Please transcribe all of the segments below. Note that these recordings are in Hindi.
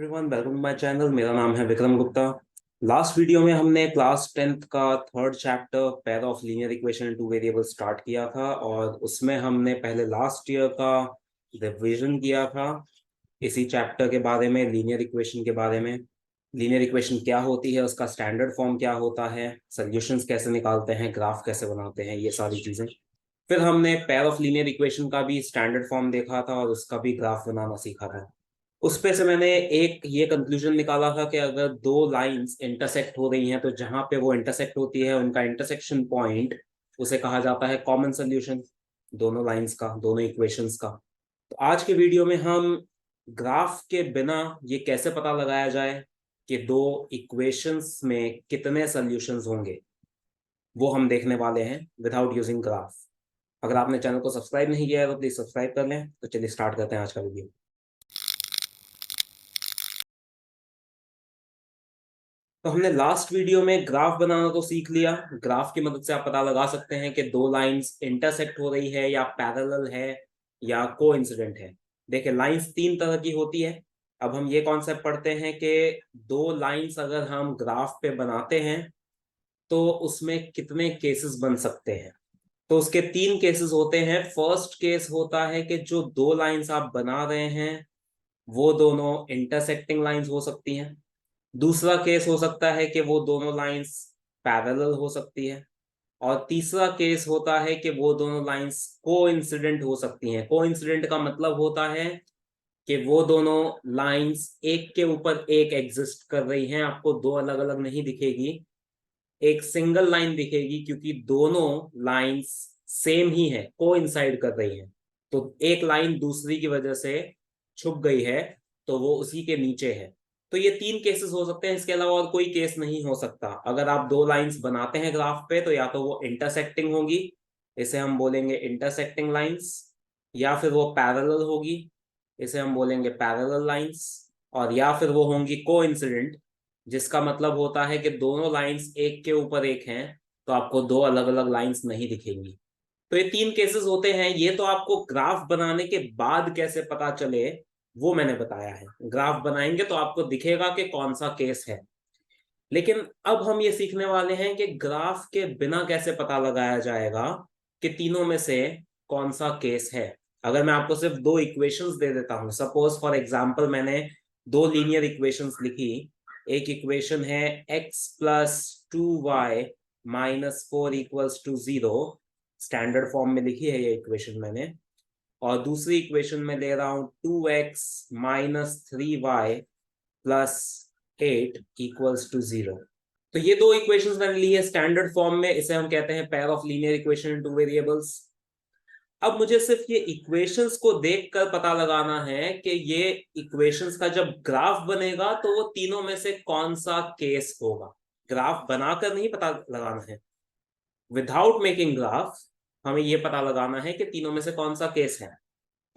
Everyone, welcome to my channel. मेरा नाम है विक्रम गुप्ता। लास्ट वीडियो में हमने क्लास 10th का third chapter pair of linear equation in two variable start किया था और उसमें हमने पहले लास्ट ईयर का रिवीजन किया था इसी चैप्टर के बारे में, लीनियर इक्वेशन के बारे में। लीनियर इक्वेशन क्या होती है, उसका स्टैंडर्ड फॉर्म क्या होता है, सॉल्यूशंस कैसे निकालते हैं, ग्राफ कैसे बनाते हैं, ये सारी चीज़ें। फिर हमने पेयर ऑफ लीनियर इक्वेशन का भी स्टैंडर्ड फॉर्म देखा था और उसका भी ग्राफ बनाना सीखा था। उस पे से मैंने एक ये कंक्लूजन निकाला था कि अगर दो लाइंस इंटरसेक्ट हो रही हैं तो जहां पे वो इंटरसेक्ट होती है उनका इंटरसेक्शन पॉइंट, उसे कहा जाता है कॉमन सोल्यूशन, दोनों लाइंस का, दोनों इक्वेशंस का। तो आज के वीडियो में हम ग्राफ के बिना ये कैसे पता लगाया जाए कि दो इक्वेशंस में कितने सोल्यूशंस होंगे, वो हम देखने वाले हैं विदाउट यूजिंग ग्राफ। अगर आपने चैनल को सब्सक्राइब नहीं किया है तो प्लीज सब्सक्राइब कर लें। तो चलिए स्टार्ट करते हैं आज का वीडियो। तो हमने लास्ट वीडियो में ग्राफ बनाना तो सीख लिया। ग्राफ की मदद से आप पता लगा सकते हैं कि दो लाइंस इंटरसेक्ट हो रही है या पैरेलल है या कोइंसिडेंट है। देखिए, लाइंस तीन तरह की होती है। अब हम ये कॉन्सेप्ट पढ़ते हैं कि दो लाइंस अगर हम ग्राफ पे बनाते हैं तो उसमें कितने केसेस बन सकते हैं। तो उसके तीन केसेस होते हैं। फर्स्ट केस होता है कि जो दो लाइंस आप बना रहे हैं वो दोनों इंटरसेक्टिंग लाइंस हो सकती हैं। दूसरा केस हो सकता है कि वो दोनों लाइंस पैरेलल हो सकती है। और तीसरा केस होता है कि वो दोनों लाइंस कोइंसिडेंट हो सकती हैं। कोइंसिडेंट का मतलब होता है कि वो दोनों लाइंस एक के ऊपर एक एग्जिस्ट कर रही हैं, आपको दो अलग अलग नहीं दिखेगी, एक सिंगल लाइन दिखेगी, क्योंकि दोनों लाइंस सेम ही है, कोइंसाइड कर रही हैं। तो एक लाइन दूसरी की वजह से छुप गई है तो वो उसी के नीचे है। तो ये तीन केसेस हो सकते हैं, इसके अलावा और कोई केस नहीं हो सकता। अगर आप दो लाइंस बनाते हैं ग्राफ पे तो या तो वो इंटरसेक्टिंग होगी, इसे हम बोलेंगे इंटरसेक्टिंग लाइंस, या फिर वो पैरेलल होगी, इसे हम बोलेंगे पैरेलल लाइंस, और या फिर वो होंगी कोइंसिडेंट, जिसका मतलब होता है कि दोनों लाइंस एक के ऊपर एक हैं तो आपको दो अलग अलग लाइंस नहीं दिखेंगी। तो ये तीन केसेस होते हैं। ये तो आपको ग्राफ बनाने के बाद कैसे पता चले वो मैंने बताया है। ग्राफ बनाएंगे तो आपको दिखेगा कि कौन सा केस है। लेकिन अब हम ये सीखने वाले हैं कि ग्राफ के बिना कैसे पता लगाया जाएगा कि तीनों में से कौन सा केस है। अगर मैं आपको सिर्फ दो इक्वेशंस दे देता हूं, सपोज फॉर एग्जांपल मैंने दो लीनियर इक्वेशंस लिखी। एक इक्वेशन है x plus 2y minus 4 equals to 0, standard form में लिखी है ये इक्वेशन मैंने। और दूसरी इक्वेशन में ले रहा हूं 2x minus 3y plus 8 equals to 0। तो ये दो इक्वेशंस मैंने ली है स्टैंडर्ड फॉर्म में, इसे हम कहते हैं pair of linear equation in two variables. अब मुझे सिर्फ ये इक्वेशंस को देखकर पता लगाना है कि ये इक्वेशंस का जब ग्राफ बनेगा तो वो तीनों में से कौन सा केस होगा। ग्राफ बनाकर नहीं पता लगाना है, विदाउट मेकिंग ग्राफ हमें ये पता लगाना है कि तीनों में से कौन सा केस है।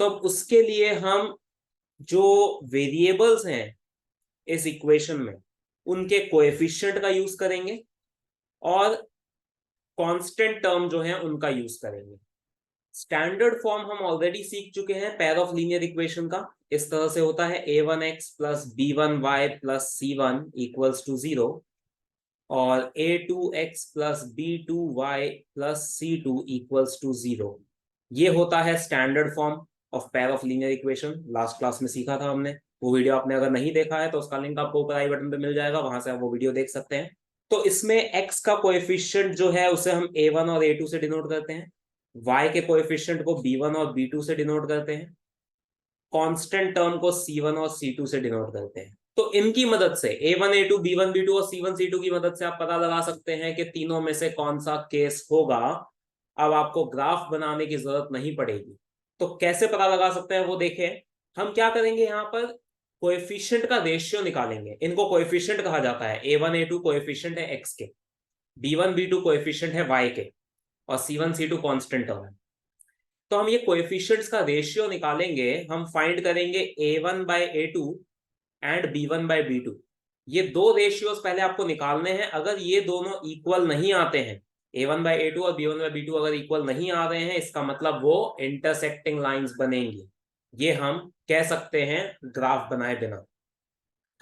तो अब उसके लिए हम जो वेरिएबल्स हैं इस इक्वेशन में उनके कोएफिशिएंट का यूज करेंगे और कांस्टेंट टर्म जो है उनका यूज करेंगे। स्टैंडर्ड फॉर्म हम ऑलरेडी सीख चुके हैं पेयर ऑफ लीनियर इक्वेशन का। इस तरह से होता है a1x plus b1y plus c1 equals to 0 और a2x plus b2y plus c2 equals to 0। ये होता है standard form of pair of linear equation. Last class में सीखा था हमने, वो वीडियो आपने अगर नहीं देखा है तो उसका लिंक आपको ऊपर आई बटन पे मिल जाएगा, वहां से आप वो वीडियो देख सकते हैं। तो इसमें x का कोएफिशिएंट जो है उसे हम a1 और a2 से डिनोट करते हैं, y के कोएफिशिएंट को b1 और b2 से डिनोट करते हैं, कांस्टेंट टर्म को c1 और c2 से डिनोट करते हैं। तो इनकी मदद से a1 a2 b1 b2 और c1 c2 की मदद से आप पता लगा सकते हैं कि तीनों में से कौन सा केस होगा। अब आपको ग्राफ बनाने की जरूरत नहीं पड़ेगी। तो कैसे पता लगा सकते हैं वो देखें। हम क्या करेंगे, यहाँ पर कोएफिशिएंट का रेशियो निकालेंगे। इनको कोएफिशिएंट कहा जाता है। a1 a2 कोएफिशिएंट है x के, b1 b2 कोएफिशिएंट है y के, और c1 c2 कांस्टेंट टर्म है। तो हम ये कोएफिशिएंट्स का रेशियो निकालेंगे। हम फाइंड करेंगे a1 bye a2 and b1 bye b2। ये दो रेशियोज पहले आपको निकालने हैं। अगर ये दोनों इक्वल नहीं आते हैं, a1 बाय a2 और b1 बाय b2 अगर इक्वल नहीं आ रहे हैं, इसका मतलब वो इंटरसेक्टिंग लाइंस बनेंगी। ये हम कह सकते हैं ग्राफ बनाए बिना।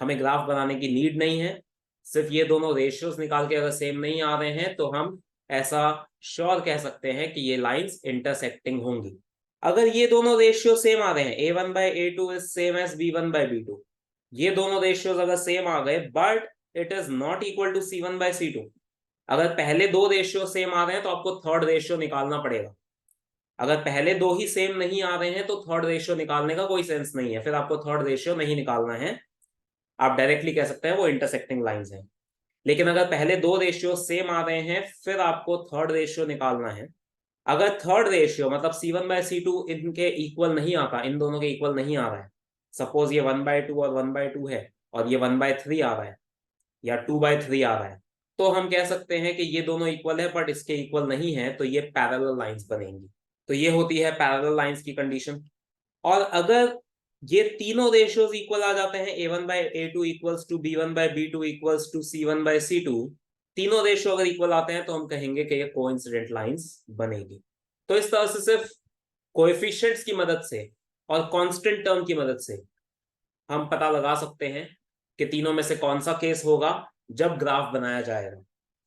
हमें ग्राफ बनाने की नीड नहीं है। सिर्फ ये दोनों रेशियोज निकाल के अगर सेम नहीं आ रहे हैं तो हम ऐसा श्योर कह सकते हैं कि ये लाइंस इंटरसेक्टिंग होंगी। अगर ये दोनों रेशियो सेम आ रहे हैं, a1/a2 is same as b1/b2, ये दोनों रेशियोज अगर सेम आ गए but it is not equal to c1/c2, अगर पहले दो रेशियो सेम आ रहे हैं तो आपको थर्ड रेशियो निकालना पड़ेगा। अगर पहले दो ही सेम नहीं आ रहे हैं तो थर्ड रेशियो निकालने का कोई सेंस नहीं है, फिर आपको थर्ड रेशियो नहीं निकालना है। आप डायरेक्टली कह सकते हैं वो इंटरसेक्टिंग लाइंस हैं। लेकिन अगर पहले दो रेशियो सेम आ रहे हैं फिर आपको थर्ड रेशियो निकालना है। अगर थर्ड रेशियो मतलब c1/c2 इनके इक्वल नहीं आता, इन दोनों के इक्वल नहीं आ रहा है, सपोज ये 1/2 और 1/2 है और ये 1/3 आ रहा है या 2/3 आ रहा है, तो हम कह सकते हैं कि ये दोनों इक्वल है बट इसके इक्वल नहीं है, तो ये पैरेलल लाइंस बनेंगी। तो ये होती है पैरेलल लाइंस की कंडीशन। और अगर ये तीनों रेशियोज इक्वल आ जाते हैं, a1/a2 equals to b1/b2 equals to c1/c2, तीनों रेशियो अगर इक्वल आते हैं तो हम कहेंगे कि ये कोइंसिडेंट लाइंस बनेगी। तो इस तरह से सिर्फ कोएफिशिएंट्स की मदद से और कांस्टेंट टर्म की मदद से हम पता लगा सकते हैं कि तीनों में से कौन सा केस होगा जब ग्राफ बनाया जाएगा।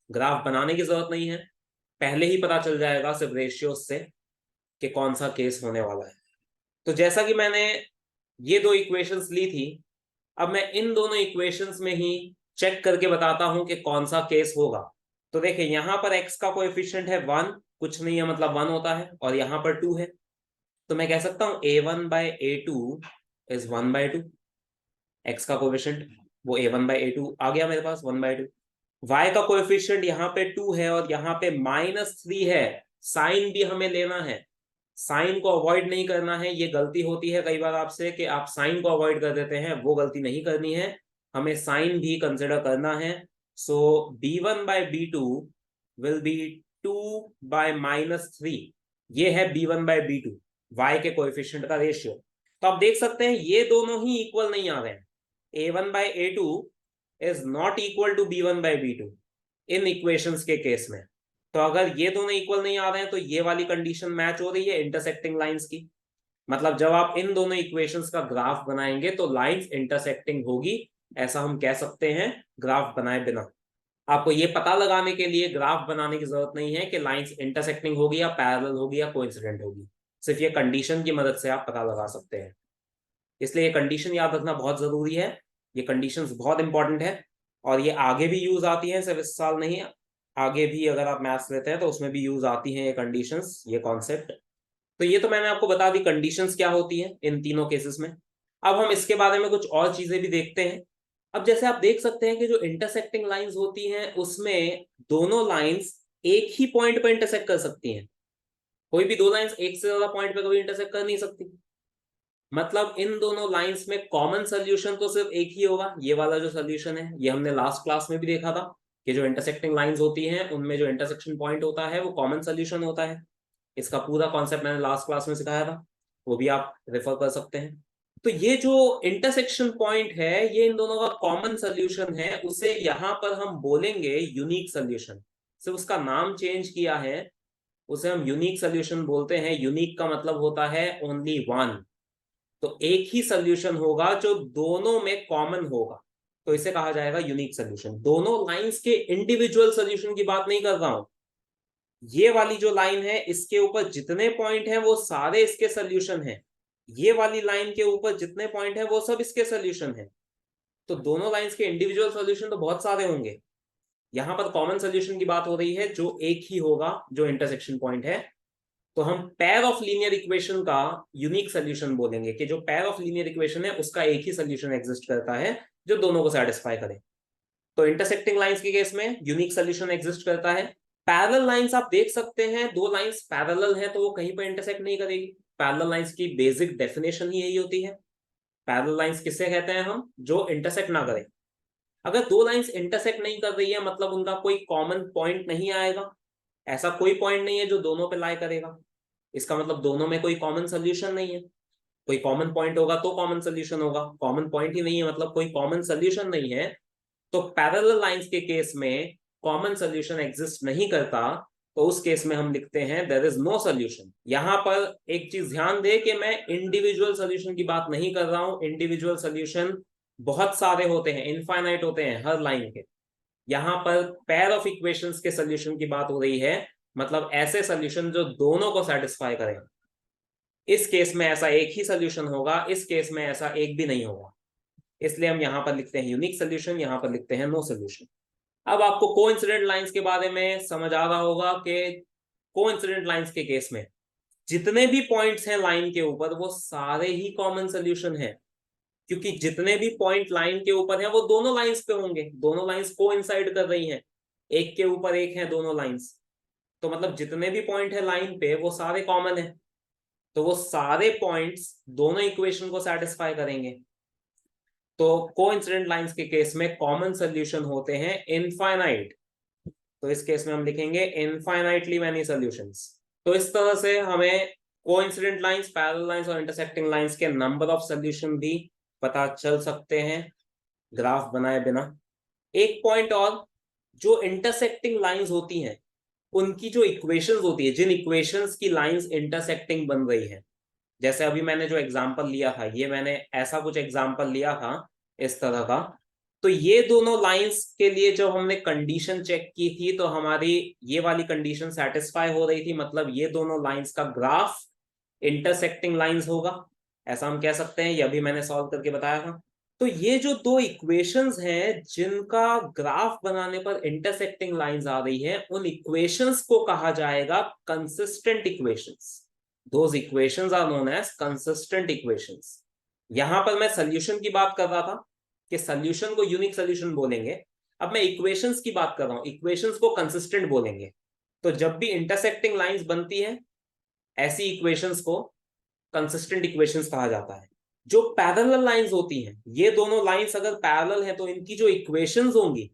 ग्राफ बनाने की जरूरत नहीं है, पहले ही पता चल जाएगा सिर्फ रेशियोज से कि कौन सा केस होने वाला है। तो जैसा कि मैंने ये दो इक्वेशंस ली थी, अब मैं इन दोनों इक्वेशंस में ही चेक करके बताता हूं कि कौन सा केस होगा। तो देखिए यहां पर x का कोएफिशिएंट है 1, कुछ नहीं है मतलब 1 होता है, और यहां पर 2 है, तो मैं कह सकता हूं a1/a2 इज 1/2। x का कोएफिशिएंट वो a1/a2 आ गया मेरे पास 1/2। y का कोएफिशिएंट यहाँ पे 2 है और यहाँ पे -3 है। साइन भी हमें लेना है, साइन को अवॉइड नहीं करना है। ये गलती होती है कई बार आपसे कि आप साइन को अवॉइड कर देते हैं, वो गलती नहीं करनी है, हमें साइन भी कंसिडर करना है। सो b1/b2 विल बी 2/-3, ये है b1/b2 y के कोएफिशिएंट का रेशियो। तो आप देख सकते हैं ये दोनों ही इक्वल नहीं आ रहे हैं। a1/a2 is not equal to b1/b2 in equations के केस में। तो अगर ये दोनों इक्वल नहीं आ रहे हैं तो ये वाली कंडीशन मैच हो रही है इंटरसेक्टिंग लाइंस की। मतलब जब आप इन दोनों इक्वेशंस का ग्राफ बनाएंगे तो लाइंस इंटरसेक्टिंग होगी, ऐसा हम कह सकते हैं ग्राफ बनाए बिना। आपको ये पता लगाने के लिए ग्राफ बनाने की जरूरत नहीं है कि लाइंस इंटरसेक्टिंग होगी या पैरेलल होगी या कोइंसिडेंट होगी, सिर्फ ये कंडीशन की मदद से आप पता लगा सकते हैं। इसलिए ये कंडीशन याद रखना बहुत जरूरी है, ये कंडीशंस बहुत इंपॉर्टेंट है और ये आगे भी यूज आती है, सिर्फ इस साल नहीं, आगे भी अगर आप मैथ्स लेते हैं तो उसमें भी यूज आती हैं ये कंडीशंस, ये कॉन्सेप्ट। तो ये तो मैंने आपको बता दी कंडीशंस क्या होती हैं इन तीनों केसेस में। अब हम इसके बारे में कुछ और चीजें भी देखते हैं। अब जैसे आप देख सकते हैं कि जो इंटरसेक्टिंग लाइंस होती हैं उसमें दोनों लाइंस एक ही पॉइंट पर इंटरसेक्ट कर सकती हैं। कोई भी दो लाइंस एक से ज्यादा पॉइंट पे कभी इंटरसेक्ट कर नहीं सकती। मतलब इन दोनों लाइंस में कॉमन सोल्यूशन तो सिर्फ एक ही होगा, ये वाला जो सोल्यूशन है। ये हमने लास्ट क्लास में भी देखा था कि जो इंटरसेक्टिंग लाइंस होती हैं उनमें जो इंटरसेक्शन पॉइंट होता है वो कॉमन सोल्यूशन होता है। इसका पूरा कॉन्सेप्ट मैंने लास्ट क्लास में सिखाया था, वो भी आप रेफर कर सकते हैं। तो ये जो इंटरसेक्शन पॉइंट है ये इन दोनों का कॉमन सोल्यूशन है, उसे यहां पर हम बोलेंगे यूनिक सोल्यूशन। सिर्फ उसका नाम चेंज किया है, उसे हम यूनिक सोल्यूशन बोलते हैं। यूनिक का मतलब होता है ओनली वन, तो एक ही सोल्यूशन होगा जो दोनों में कॉमन होगा, तो इसे कहा जाएगा यूनिक सोल्यूशन। दोनों लाइंस के इंडिविजुअल सोल्यूशन की बात नहीं कर रहा हूं, ये वाली जो लाइन है इसके ऊपर जितने पॉइंट हैं वो सारे इसके सोल्यूशन हैं, ये वाली लाइन के ऊपर जितने पॉइंट हैं वो सब इसके सोल्यूशन हैं। तो दोनों लाइंस के इंडिविजुअल सोल्यूशन तो बहुत सारे होंगे, यहां पर कॉमन सोल्यूशन की बात हो रही है जो एक ही होगा, जो इंटरसेक्शन पॉइंट है। तो हम पेयर ऑफ लीनियर इक्वेशन का यूनिक सोल्यूशन बोलेंगे कि जो पेयर ऑफ लीनियर इक्वेशन है उसका एक ही सोल्यूशन एग्जिस्ट करता है जो दोनों को सेटिस्फाई करे। तो इंटरसेक्टिंग लाइंस के केस में यूनिक सोल्यूशन एग्जिस्ट करता है। पैरेलल लाइंस आप देख सकते हैं, दो लाइंस पैरेलल है तो वो कहीं पर इंटरसेक्ट नहीं करेगी। पैरेलल लाइंस की बेसिक डेफिनेशन ही यही होती है। पैरेलल लाइंस किससे कहते हैं हम, जो इंटरसेक्ट ना करें। अगर दो लाइंस इंटरसेक्ट नहीं कर रही है मतलब उनका कोई कॉमन पॉइंट नहीं आएगा, ऐसा कोई पॉइंट नहीं है जो दोनों पे लाई करेगा, इसका मतलब दोनों में कोई कॉमन सोल्यूशन नहीं है। कोई कॉमन पॉइंट होगा तो कॉमन सोल्यूशन होगा, कॉमन पॉइंट ही नहीं है मतलब कोई कॉमन सोल्यूशन नहीं है। तो पैरेलल लाइंस के केस में कॉमन सोल्यूशन एग्जिस्ट नहीं करता, तो उस केस में हम लिखते हैं देयर इज नो सोल्यूशन। यहां पर एक चीज ध्यान दे कि मैं इंडिविजुअल सोल्यूशन की बात नहीं कर रहा हूं। इंडिविजुअल सोल्यूशन बहुत सारे होते हैं, इनफाइनाइट होते हैं हर लाइन के। यहाँ पर पेयर ऑफ इक्वेशंस के सोल्यूशन की बात हो रही है, मतलब ऐसे सोल्यूशन जो दोनों को सेटिस्फाई करें। इस केस में ऐसा एक ही सोल्यूशन होगा, इस केस में ऐसा एक भी नहीं होगा, इसलिए हम यहाँ पर लिखते हैं यूनिक सोल्यूशन, यहाँ पर लिखते हैं नो सोल्यूशन। अब आपको कोइंसिडेंट लाइंस के बारे में समझ आ रहा होगा कि कोइंसिडेंट लाइंस के केस में जितने भी पॉइंट्स हैं लाइन के ऊपर वो सारे ही कॉमन सोल्यूशन है, क्योंकि जितने भी पॉइंट लाइन के ऊपर हैं वो दोनों लाइंस पे होंगे, दोनों लाइंस कोइंसाइड कर रही हैं, एक के ऊपर एक है दोनों लाइंस। तो मतलब जितने भी पॉइंट है लाइन पे वो सारे कॉमन है, तो वो सारे पॉइंट्स दोनों इक्वेशन को सेटिस्फाई करेंगे। तो कोइंसिडेंट लाइंस के केस में कॉमन सोल्यूशन होते हैं इनफाइनाइट, तो इस केस में हम लिखेंगे इनफाइनाइटली मैनी सॉल्यूशंस। तो इस तरह से हमें कोइंसिडेंट लाइंस, पैरेलल लाइंस और इंटरसेक्टिंग लाइंस के नंबर ऑफ सॉल्यूशन भी पता चल सकते हैं ग्राफ बनाए बिना। एक पॉइंट और, जो इंटरसेक्टिंग लाइंस होती हैं उनकी जो इक्वेशंस होती है, जिन इक्वेशंस की लाइंस इंटरसेक्टिंग बन रही है, जैसे अभी मैंने जो एग्जांपल लिया था, ये मैंने ऐसा कुछ एग्जांपल लिया था इस तरह का, तो ये दोनों लाइंस के लिए जब हमने कंडीशन चेक की थी तो हमारी ये वाली कंडीशन सेटिस्फाई हो रही थी, मतलब ये दोनों लाइंस का ग्राफ इंटरसेक्टिंग लाइंस होगा, ऐसा हम कह सकते हैं। ये अभी मैंने सॉल्व करके बताया था। तो ये जो दो इक्वेशंस हैं जिनका ग्राफ बनाने पर इंटरसेक्टिंग लाइंस आ रही है, उन इक्वेशंस को कहा जाएगा consistent equations. Those equations are known as consistent equations. यहां पर मैं सोल्यूशन की बात कर रहा था कि सोल्यूशन को यूनिक सोल्यूशन बोलेंगे, अब मैं इक्वेशंस की बात कर रहा हूं, इक्वेशंस को कंसिस्टेंट बोलेंगे। तो जब भी इंटरसेक्टिंग लाइंस बनती है ऐसी इक्वेशंस को कंसिस्टेंट इक्वेशंस कहा जाता है। जो पैरेलल लाइंस होती हैं, ये दोनों लाइंस अगर पैरेलल है तो इनकी जो इक्वेशंस होंगी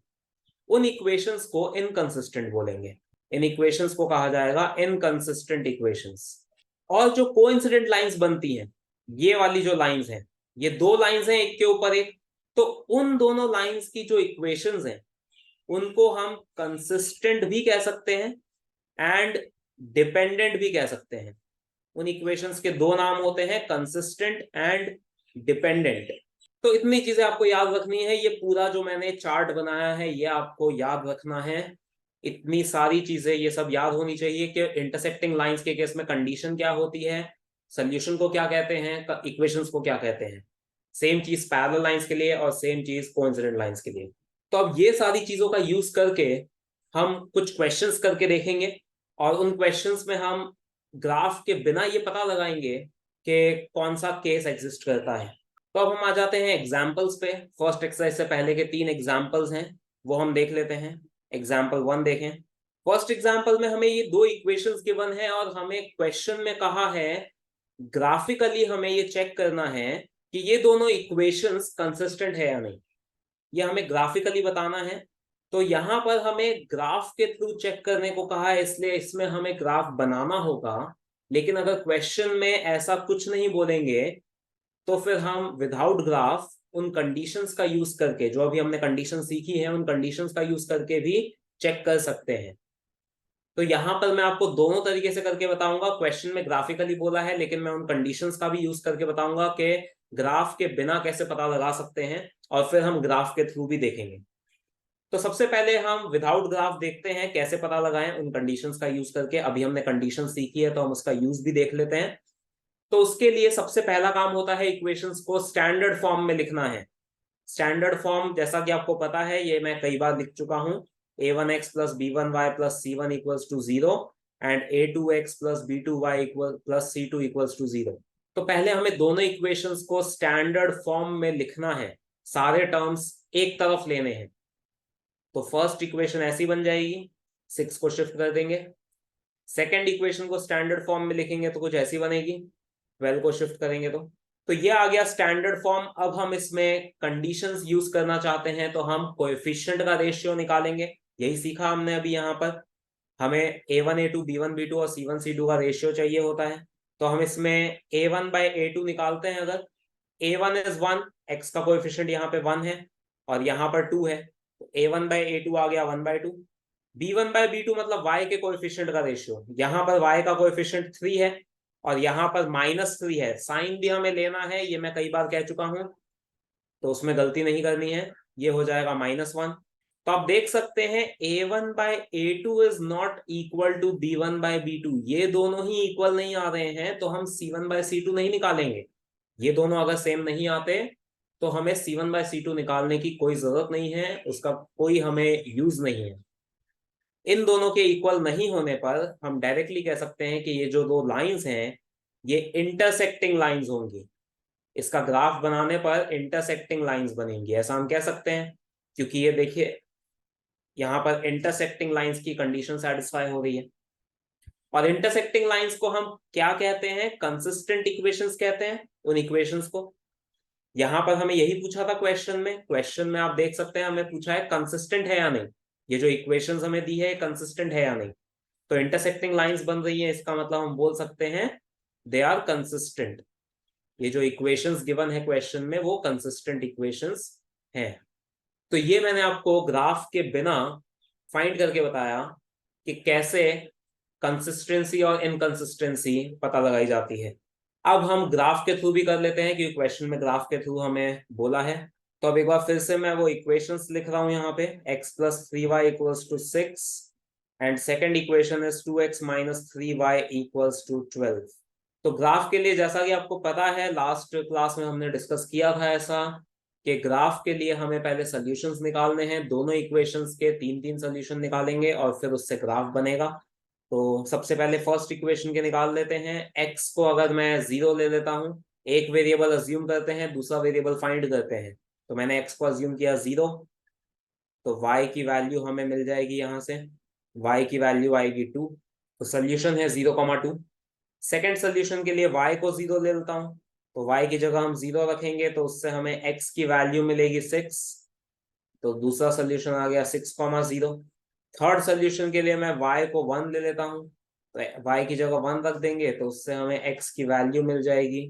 उन इक्वेशंस को इनकंसिस्टेंट बोलेंगे, इन इक्वेशंस को कहा जाएगा इनकंसिस्टेंट इक्वेशंस। और जो कोइंसिडेंट लाइंस बनती हैं, ये वाली जो लाइंस हैं, ये दो लाइंस हैं एक के ऊपर एक, तो उन दोनों लाइंस की जो इक्वेशंस हैं उनको हम कंसिस्टेंट भी कह सकते हैं एंड डिपेंडेंट भी कह सकते हैं। उन इक्वेशंस के दो नाम होते हैं, कंसिस्टेंट एंड डिपेंडेंट। तो इतनी चीजें आपको याद रखनी है, ये पूरा जो मैंने चार्ट बनाया है ये आपको याद रखना है। इतनी सारी चीजें ये सब याद होनी चाहिए कि इंटरसेक्टिंग लाइंस के केस में कंडीशन क्या होती है, सोल्यूशन को क्या कहते हैं, इक्वेशंस को क्या कहते हैं। सेम चीज पैरेलल लाइंस के लिए और सेम चीज कोइंसिडेंट लाइंस के लिए। तो अब ये सारी चीजों का यूज करके हम कुछ क्वेश्चंस करके देखेंगे, और उन क्वेश्चंस में हम ग्राफ के बिना ये पता लगाएंगे कि कौन सा केस एग्जिस्ट करता है। तो अब हम आ जाते हैं एग्जाम्पल्स पे। फर्स्ट एक्सरसाइज से पहले के 3 एग्जाम्पल्स हैं वो हम देख लेते हैं। एग्जाम्पल 1 देखें। फर्स्ट एग्जाम्पल में हमें ये दो इक्वेशंस गिवन है और हमें क्वेश्चन में कहा है ग्राफिकली हमें ये चेक करना है कि ये दोनों इक्वेशंस कंसिस्टेंट है या नहीं, ये हमें ग्राफिकली बताना है। तो यहां पर हमें ग्राफ के थ्रू चेक करने को कहा है, इसलिए इसमें हमें ग्राफ बनाना होगा। लेकिन अगर क्वेश्चन में ऐसा कुछ नहीं बोलेंगे तो फिर हम विदाउट ग्राफ उन कंडीशंस का यूज करके, जो अभी हमने कंडीशन सीखी है उन कंडीशंस का यूज करके भी चेक कर सकते हैं। तो यहां पर मैं आपको दोनों तरीके से करके बताऊंगा। क्वेश्चन में ग्राफिकली बोला है लेकिन मैं उन कंडीशंस का भी यूज करके बताऊंगा कि ग्राफ के बिना कैसे पता लगा सकते हैं, और फिर हम ग्राफ के थ्रू भी देखेंगे। तो सबसे पहले हम विदाउट ग्राफ देखते हैं कैसे पता लगाएं उन कंडीशंस का यूज करके। अभी हमने कंडीशन सीखी है तो हम उसका यूज भी देख लेते हैं। तो उसके लिए सबसे पहला काम होता है इक्वेशंस को स्टैंडर्ड फॉर्म में लिखना है। स्टैंडर्ड फॉर्म जैसा कि आपको पता है ये मैं कई बार लिख चुका हूं, a1x plus b1y plus c1 equals to 0 and a2x plus b2y equal plus c2 equals to 0। तो पहले हमें दोनों इक्वेशंस को स्टैंडर्ड फॉर्म में लिखना है, सारे टर्म्स एक तरफ लेने हैं। तो फर्स्ट इक्वेशन ऐसी बन जाएगी, 6 को शिफ्ट कर देंगे। सेकेंड इक्वेशन को स्टैंडर्ड फॉर्म में लिखेंगे तो कुछ ऐसी बनेगी, 12 को शिफ्ट करेंगे तो ये आ गया स्टैंडर्ड फॉर्म। अब हम इसमें कंडीशंस यूज करना चाहते हैं तो हम कोएफिशिएंट का रेशियो निकालेंगे, यही सीखा हमने अभी। यहाँ पर हमें a1 a2 b1 b2 और c1 c2 का रेशियो चाहिए होता है। तो हम इसमें a1 बाई a2 निकालते हैं। अगर a1 इज 1, x का कोएफिशिएंट यहाँ पे 1 है और यहाँ पर 2 है, तो a1 बाई a2 आ गया 1/2। b1 बाई b2 मतलब y के कोएफिशिएंट का रेशियो, यहाँ पर y का कोएफिशिएंट 3 है और यहाँ पर -3 है। साइन भी हमें लेना है, ये मैं कई बार कह चुका हूं। तो उसमें गलती नहीं करनी है, ये हो जाएगा -1। तो आप देख सकते हैं A1/A2 is not equal to B1/B2, ये दोनों ही इक्वल नहीं आ रहे हैं तो हम C1/C2 नहीं निकालेंगे। ये दोनों अगर सेम नहीं आते तो हमें C1/C2 निकालने की कोई जरूरत नहीं है, उसका कोई हमें यूज नहीं है। इन दोनों के इक्वल नहीं होने पर हम डायरेक्टली कह सकते हैं कि ये जो दो लाइंस हैं ये इंटरसेक्टिंग लाइंस होंगी। इसका ग्राफ बनाने पर इंटरसेक्टिंग लाइंस बनेंगी, ऐसा हम कह सकते हैं, क्योंकि ये देखिए यहाँ पर इंटरसेक्टिंग लाइंस की कंडीशन सेटिस्फाई हो रही है। और इंटरसेक्टिंग लाइंस को हम क्या कहते हैं? कंसिस्टेंट इक्वेशंस कहते हैं उन इक्वेशंस को। यहां पर हमें यही पूछा था क्वेश्चन में आप देख सकते हैं हमें पूछा है कंसिस्टेंट है या नहीं, ये जो इक्वेशंस हमें दी है कंसिस्टेंट है या नहीं। तो इंटरसेक्टिंग लाइंस बन रही है, इसका मतलब हम बोल सकते हैं दे आर कंसिस्टेंट। ये जो इक्वेशंस गिवन है क्वेश्चन में वो कंसिस्टेंट इक्वेशंस हैं। तो ये मैंने आपको ग्राफ के बिना फाइंड करके बताया कि कैसे कंसिस्टेंसी और इनकंसिस्टेंसी पता लगाई जाती है। अब हम ग्राफ के थ्रू भी कर लेते हैं क्योंकि क्वेश्चन में ग्राफ के थ्रू हमें बोला है। तो अब एक बार फिर से मैं वो इक्वेशंस लिख रहा हूं यहाँ पे, x + 3y = 6 and second equation is 2x - 3y = 12। तो ग्राफ के लिए जैसा कि आपको पता है लास्ट क्लास में हमने डिस्कस किया था ऐसा कि ग्राफ के लिए हमें पहले सॉल्यूशंस निकालने हैं, दोनों इक्वेशंस के 3-3 सॉल्यूशन निकालेंगे और फिर उससे ग्राफ बनेगा। तो सबसे पहले फर्स्ट इक्वेशन के निकाल लेते हैं। x को अगर मैं 0 ले लेता हूँ, एक वेरिएबल अज्यूम करते हैं, दूसरा वेरिएबल फाइंड करते हैं। तो मैंने x को अज्यूम किया 0, तो y की वैल्यू हमें मिल जाएगी यहाँ से, y की वैल्यू आएगी 2। तो सोल्यूशन है 0,2। सेकेंड सोल्यूशन के लिए y को 0 ले लेता हूँ, तो y की जगह हम 0 रखेंगे तो उससे हमें x की वैल्यू मिलेगी 6। तो दूसरा सोल्यूशन आ गया 6,0। थर्ड सोल्यूशन के लिए मैं y को 1 ले लेता हूँ, तो y की जगह 1 रख देंगे तो उससे हमें x की वैल्यू मिल जाएगी,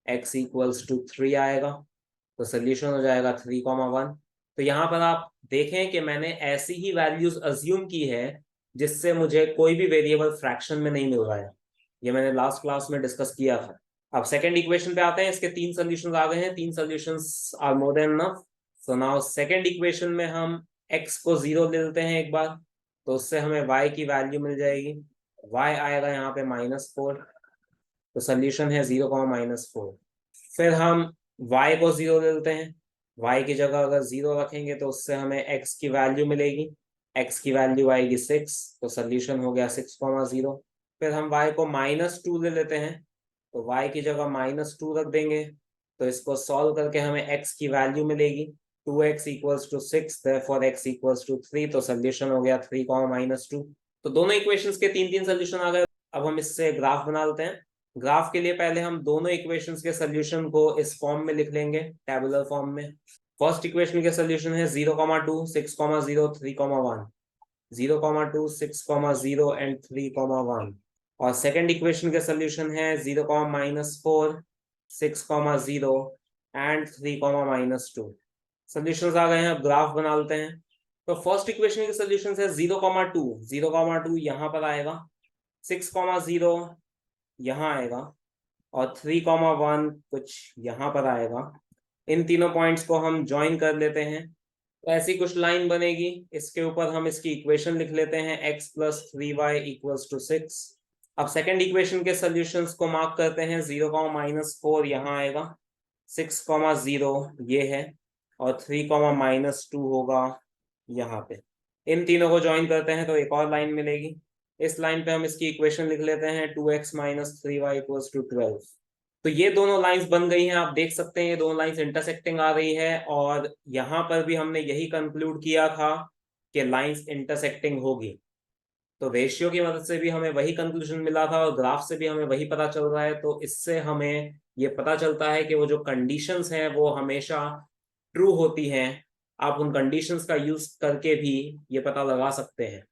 x = 3 आएगा। तो सोल्यूशन हो जाएगा 3,1। तो यहाँ पर आप देखें कि मैंने ऐसी ही वैल्यूज अज्यूम की है जिससे मुझे कोई भी वेरिएबल फ्रैक्शन में नहीं मिल रहा है। ये मैंने लास्ट क्लास में डिस्कस किया था। अब सेकंड इक्वेशन पे आते हैं, इसके 3 सॉल्यूशंस आ गए हैं, 3 solutions are more than enough. So now second equation में हम x को 0 ले लेते हैं एक बार, तो उससे हमें y की वैल्यू मिल जाएगी, y आएगा यहाँ पे -4। तो सोल्यूशन है 0,-4। फिर हम y को 0 ले लेते हैं, y की जगह अगर 0 रखेंगे तो उससे हमें x की वैल्यू मिलेगी, x की वैल्यू आएगी 6। तो सोल्यूशन हो गया 6,0। फिर हम y को -2 ले लेते हैं, तो y की जगह -2 रख देंगे, तो इसको सॉल्व करके हमें x की वैल्यू मिलेगी 2x = 6, therefore x = 3। तो सोल्यूशन हो गया 3,-2। तो दोनों इक्वेशंस के 3-3 सोल्यूशन आ गए। अब हम इससे ग्राफ बना लेते हैं। ग्राफ के लिए पहले हम दोनों इक्वेशंस के सोल्यूशन को इस फॉर्म में लिख लेंगे, टेबुलर फॉर्म में। फर्स्ट इक्वेशन के सोल्यूशन है 0,2, 6,0, 3,1, 0,2, 6,0 एंड 3,1। और सेकेंड इक्वेशन के सोल्यूशन है 0,-4, 6,0 एंड 3,-2। सोल्यूशंस आ गए हैं, अब ग्राफ बना लेते हैं। तो फर्स्ट इक्वेशन के सोल्यूशन है 0,2, 0,2 यहाँ पर आएगा, 6,0 यहाँ आएगा और 3,1 कुछ यहाँ पर आएगा। इन तीनों पॉइंट्स को हम ज्वाइन कर लेते हैं तो ऐसी कुछ लाइन बनेगी। इसके ऊपर हम इसकी इक्वेशन लिख लेते हैं, x + 3y = 6। अब सेकंड इक्वेशन के सॉल्यूशंस को मार्क करते हैं, 0,-4 यहाँ आएगा, 6,0 ये है और 3,-2 होगा यहाँ पे। इन तीनों को ज्वाइन करते हैं तो एक और लाइन मिलेगी। इस लाइन पे हम इसकी इक्वेशन लिख लेते हैं, 2x - 3y = 12। तो ये दोनों लाइंस बन गई हैं, आप देख सकते हैं ये दोनों लाइंस इंटरसेक्टिंग आ रही है और यहाँ पर भी हमने यही कंक्लूड किया था कि लाइंस इंटरसेक्टिंग होगी। तो रेशियो की मदद से भी हमें वही कंक्लूजन मिला था और ग्राफ से भी हमें वही पता चल रहा है। तो इससे हमें ये पता चलता है कि वो जो कंडीशंस हैं वो हमेशा ट्रू होती हैं। आप उन कंडीशंस का यूज करके भी ये पता लगा सकते हैं।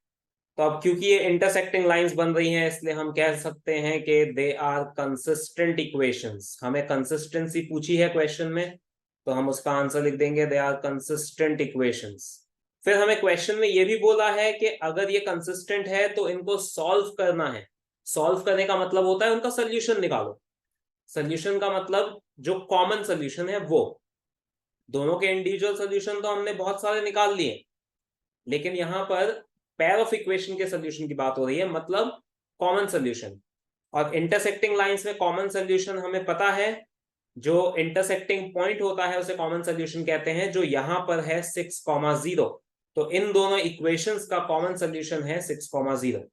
तो अब क्योंकि ये इंटरसेक्टिंग लाइंस बन रही हैं इसलिए हम कह सकते हैं कि दे आर कंसिस्टेंट इक्वेशंस। हमें कंसिस्टेंसी पूछी है क्वेश्चन में तो हम उसका आंसर लिख देंगे, दे आर कंसिस्टेंट इक्वेशंस। फिर हमें क्वेश्चन में ये भी बोला है कि अगर ये कंसिस्टेंट है तो इनको सॉल्व करना है। सॉल्व करने का मतलब होता है उनका सोल्यूशन निकालो। सोल्यूशन का मतलब जो कॉमन सोल्यूशन है वो। दोनों के इंडिविजुअल सोल्यूशन तो हमने बहुत सारे निकाल लिए, लेकिन यहाँ पर पेयर ऑफ इक्वेशन के सोल्यूशन की बात हो रही है, मतलब कॉमन सोल्यूशन। और इंटरसेक्टिंग लाइंस में कॉमन सोल्यूशन हमें पता है, जो इंटरसेक्टिंग पॉइंट होता है उसे कॉमन सोल्यूशन कहते हैं, जो यहां पर है 6,0। तो इन दोनों इक्वेशंस का कॉमन सोल्यूशन है 6,0।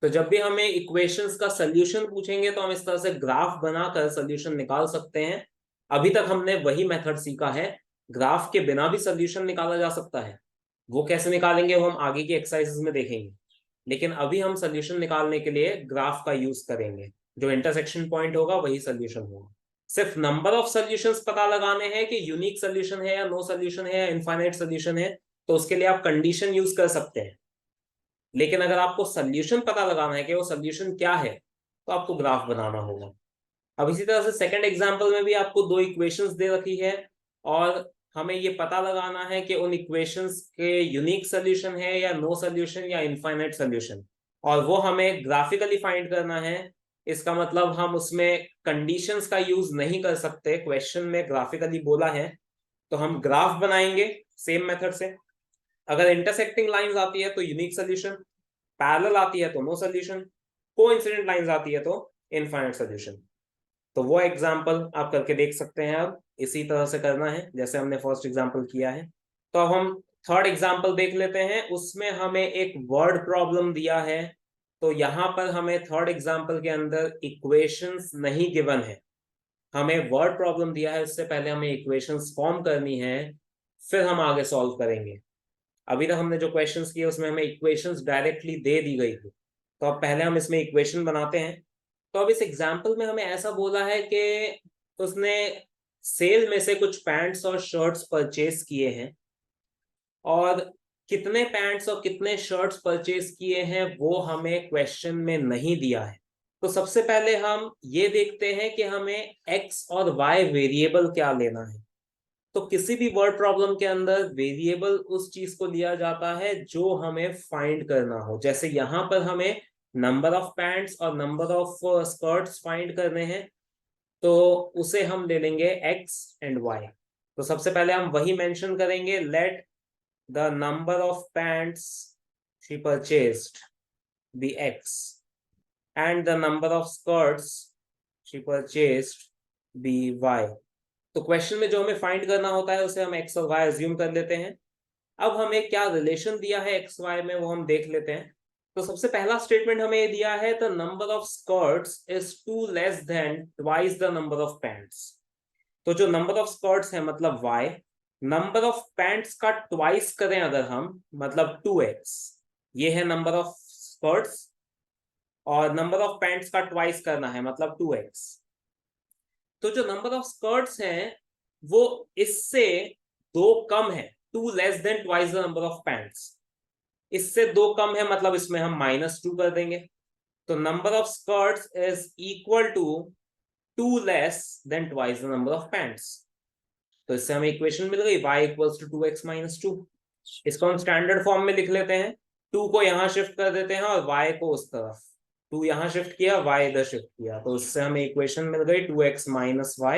तो जब भी हमें इक्वेशंस का सोल्यूशन पूछेंगे तो हम इस तरह से ग्राफ बनाकर सोल्यूशन निकाल सकते हैं। अभी तक हमने वही मेथड सीखा है, ग्राफ के बिना भी सोल्यूशन निकाला जा सकता है। वो कैसे निकालेंगे वो हम आगे की एक्सरसाइजेस में देखेंगे, लेकिन अभी हम सोल्यूशन निकालने के लिए ग्राफ का यूज करेंगे। जो इंटरसेक्शन पॉइंट होगा वही सोल्यूशन होगा। सिर्फ नंबर ऑफ सोल्यूशंस पता लगाने हैं कि यूनिक सोल्यूशन है या नो सोल्यूशन है या इनफाइनाइट सोल्यूशन है, तो उसके लिए आप कंडीशन यूज कर सकते हैं। लेकिन अगर आपको सोल्यूशन पता लगाना है कि वो सोल्यूशन क्या है, तो आपको ग्राफ बनाना होगा। अब इसी तरह से सेकंड एग्जांपल में भी आपको दो इक्वेशंस दे रखी है, और हमें ये पता लगाना है कि उन इक्वेशंस के यूनिक सोल्यूशन है या नो सोल्यूशन या इनफाइनाइट सोल्यूशन, और वो हमें ग्राफिकली फाइंड करना है। इसका मतलब हम उसमें कंडीशंस का यूज नहीं कर सकते, क्वेश्चन में ग्राफिकली बोला है, तो हम ग्राफ बनाएंगे सेम मेथड से। अगर इंटरसेक्टिंग लाइंस आती है तो यूनिक सोल्यूशन, पैरेलल आती है तो नो सोल्यूशन, कोइंसिडेंट लाइंस आती है तो इनफाइनाइट सोल्यूशन। तो वो एग्जाम्पल आप करके देख सकते हैं। अब इसी तरह से करना है जैसे हमने फर्स्ट एग्जाम्पल किया है। तो अब हम थर्ड एग्जाम्पल देख लेते हैं। उसमें हमें एक वर्ड प्रॉब्लम दिया है। तो यहाँ पर हमें थर्ड एग्जाम्पल के अंदर इक्वेशंस नहीं गिवन है, हमें वर्ड प्रॉब्लम दिया है। उससे पहले हमें इक्वेशंस फॉर्म करनी है, फिर हम आगे सॉल्व करेंगे। अभी तक हमने जो क्वेश्चंस किए उसमें हमें इक्वेशंस डायरेक्टली दे दी गई थी, तो अब पहले हम इसमें इक्वेशन बनाते हैं। तो अब इस एग्जाम्पल में हमें ऐसा बोला है कि उसने सेल में से कुछ पैंट्स और शर्ट्स परचेज किए हैं, और कितने पैंट्स और कितने शर्ट्स परचेज किए हैं वो हमें क्वेश्चन में नहीं दिया है। तो सबसे पहले हम ये देखते हैं कि हमें एक्स और वाई वेरिएबल क्या लेना है। तो किसी भी वर्ड प्रॉब्लम के अंदर वेरिएबल उस चीज को लिया जाता है जो हमें फाइंड करना हो। जैसे यहां पर हमें नंबर ऑफ पैंट्स और नंबर ऑफ स्कर्ट्स फाइंड करने हैं, तो उसे हम ले लेंगे एक्स एंड वाई। तो सबसे पहले हम वही मेंशन करेंगे, let the number of pants she purchased be x and the number of skirts she purchased be y. तो क्वेश्चन में जो हमें फाइंड करना होता है उसे हम एक्स और वाई अज्यूम कर लेते हैं। अब हमें क्या रिलेशन दिया है एक्स वाई में वो हम देख लेते हैं। तो सबसे पहला स्टेटमेंट हमें ये दिया है, the number of skirts is two less than twice the number of pants. तो जो नंबर ऑफ स्कर्ट्स है मतलब वाई, नंबर ऑफ पैंट्स का ट्वाइस करें अगर हम, मतलब 2x। ये है नंबर ऑफ स्कर्ट्स, और नंबर ऑफ पैंट्स का ट्वाइस करना है मतलब 2x। तो जो नंबर ऑफ स्कर्ट्स हैं वो इससे दो कम है, two less than twice the number of pants. इससे दो कम है मतलब इसमें हम -2 कर देंगे। तो number of skirts is equal to two less than twice the number of pants. तो इससे हमें इक्वेशन मिल गई y इक्वल्स टू 2x - 2। इसको हम स्टैंडर्ड फॉर्म में लिख लेते हैं, 2 को यहां शिफ्ट कर देते हैं और y को उस तरफ, 2 यहां शिफ्ट किया, y इधर शिफ्ट किया, तो उससे हमें इक्वेशन मिल गई 2x - y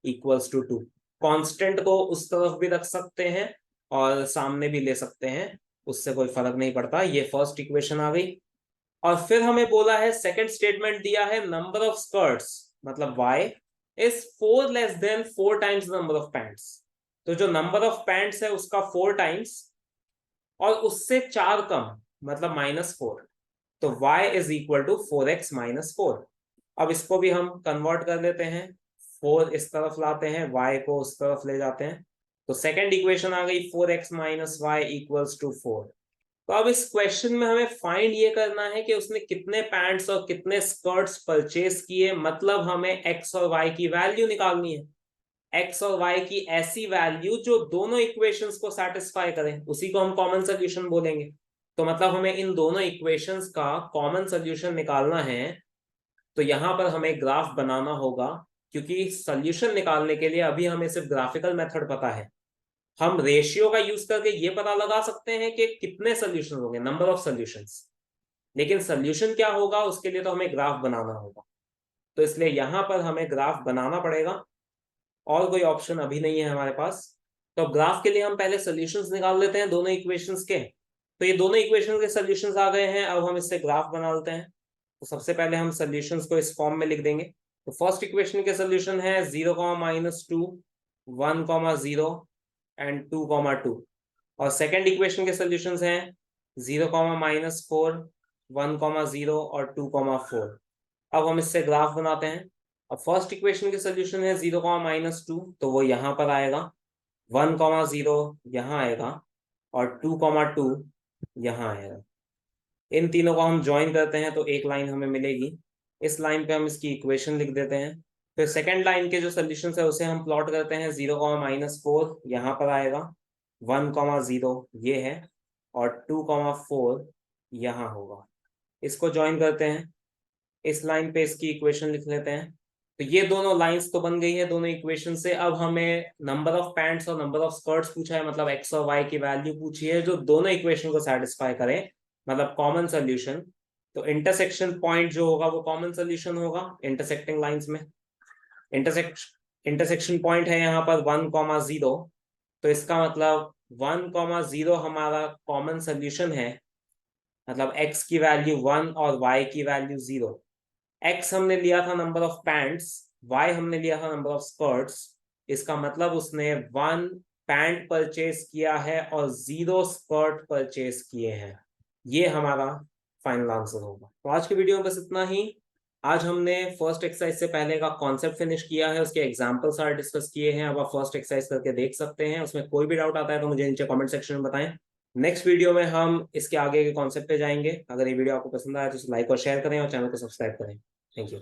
equals to 2। Constant को उस तरफ भी रख सकते हैं और सामने भी ले सकते हैं, उससे कोई फर्क नहीं पड़ता। ये फर्स्ट इक्वेशन आ गई। और फिर हमें बोला है, सेकंड स्टेटमेंट दिया है, नंबर ऑफ स्कर्ट्स मतलब y is 4 less than 4 times number of pants. तो जो नंबर ऑफ पैंट्स है उसका 4 टाइम्स और उससे 4 कम मतलब -4। तो y is equal to 4x - 4। अब इसको भी हम कन्वर्ट कर लेते हैं, 4 इस तरफ लाते हैं, y को उस तरफ ले जाते हैं। तो सेकंड इक्वेशन आ गई 4x - y इक्वल्स टू 4। तो अब इस क्वेश्चन में हमें फाइंड ये करना है कि उसने कितने पैंट्स और कितने स्कर्ट्स परचेज किए, मतलब हमें एक्स और वाई की वैल्यू निकालनी है। एक्स और वाई की ऐसी वैल्यू जो दोनों इक्वेशंस को सेटिस्फाई करें, उसी को हम कॉमन सोल्यूशन बोलेंगे। तो मतलब हमें इन दोनों इक्वेशंस का कॉमन सोल्यूशन निकालना है। तो यहां पर हमें ग्राफ बनाना होगा, क्योंकि सोल्यूशन निकालने के लिए अभी हमें सिर्फ ग्राफिकल मेथड पता है। हम रेशियो का यूज करके ये पता लगा सकते हैं कि कितने सोल्यूशन होंगे, नंबर ऑफ सोल्यूशंस, लेकिन सोल्यूशन क्या होगा उसके लिए तो हमें ग्राफ बनाना होगा। तो इसलिए यहां पर हमें ग्राफ बनाना पड़ेगा, और कोई ऑप्शन अभी नहीं है हमारे पास। तो अब ग्राफ के लिए हम पहले सॉल्यूशंस निकाल लेते हैं दोनों इक्वेशंस के। तो ये दोनों इक्वेशन के सॉल्यूशंस आ गए हैं, अब हम इससे ग्राफ बना लेते हैं। तो सबसे पहले हम सॉल्यूशंस को इस फॉर्म में लिख देंगे। तो फर्स्ट इक्वेशन के सॉल्यूशन है 0,-2, 1,0 एंड 2,2। और सेकंड इक्वेशन के सॉल्यूशंस हैं 0,-4, 1,0 और 2,4। अब हम इससे ग्राफ बनाते हैं। अब फर्स्ट इक्वेशन के सॉल्यूशन है 0,-2, तो वो यहाँ पर आएगा, 1,0 यहाँ आएगा और 2,2 यहाँ आएगा। इन तीनों को हम ज्वाइन करते हैं तो एक लाइन हमें मिलेगी। इस लाइन पे हम इसकी इक्वेशन लिख देते हैं। फिर सेकंड लाइन के जो सॉल्यूशन है उसे हम प्लॉट करते हैं। 0,-4 यहाँ पर आएगा, 1,0 ये है और 2,4 यहाँ होगा। इसको ज्वाइन करते हैं, इस लाइन पे इसकी इक्वेशन लिख लेते हैं। तो ये दोनों लाइंस तो बन गई है दोनों इक्वेशन से। अब हमें नंबर ऑफ पैंट्स और नंबर ऑफ स्कर्ट्स पूछा है, मतलब एक्स और वाई की वैल्यू पूछी है जो दोनों इक्वेशन को सेटिस्फाई करें, मतलब कॉमन सोल्यूशन। तो इंटरसेक्शन पॉइंट जो होगा वो कॉमन सोल्यूशन होगा इंटरसेक्टिंग लाइंस में। इंटरसेक्शन पॉइंट है यहाँ पर 1,0, तो इसका मतलब 1,0 हमारा कॉमन सोल्यूशन है, मतलब x की वैल्यू 1 और y की वैल्यू 0। x हमने लिया था नंबर ऑफ पैंट्स, y हमने लिया था नंबर ऑफ स्कर्ट्स। इसका मतलब उसने 1 पैंट परचेज किया है और 0 स्कर्ट परचेज किए हैं। ये हमारा फाइनल आंसर होगा। तो आज की वीडियो में बस इतना ही। आज हमने फर्स्ट एक्सरसाइज से पहले का कॉन्सेप्ट फिनिश किया है, उसके एग्जाम्पल सारे डिस्कस किए हैं। अब आप फर्स्ट एक्सरसाइज करके देख सकते हैं। उसमें कोई भी डाउट आता है तो मुझे नीचे कमेंट सेक्शन में बताएं। नेक्स्ट वीडियो में हम इसके आगे के कॉन्सेप्ट पे जाएंगे। अगर ये वीडियो आपको पसंद आया तो इसे लाइक और शेयर करें और चैनल को सब्सक्राइब करें। Thank you.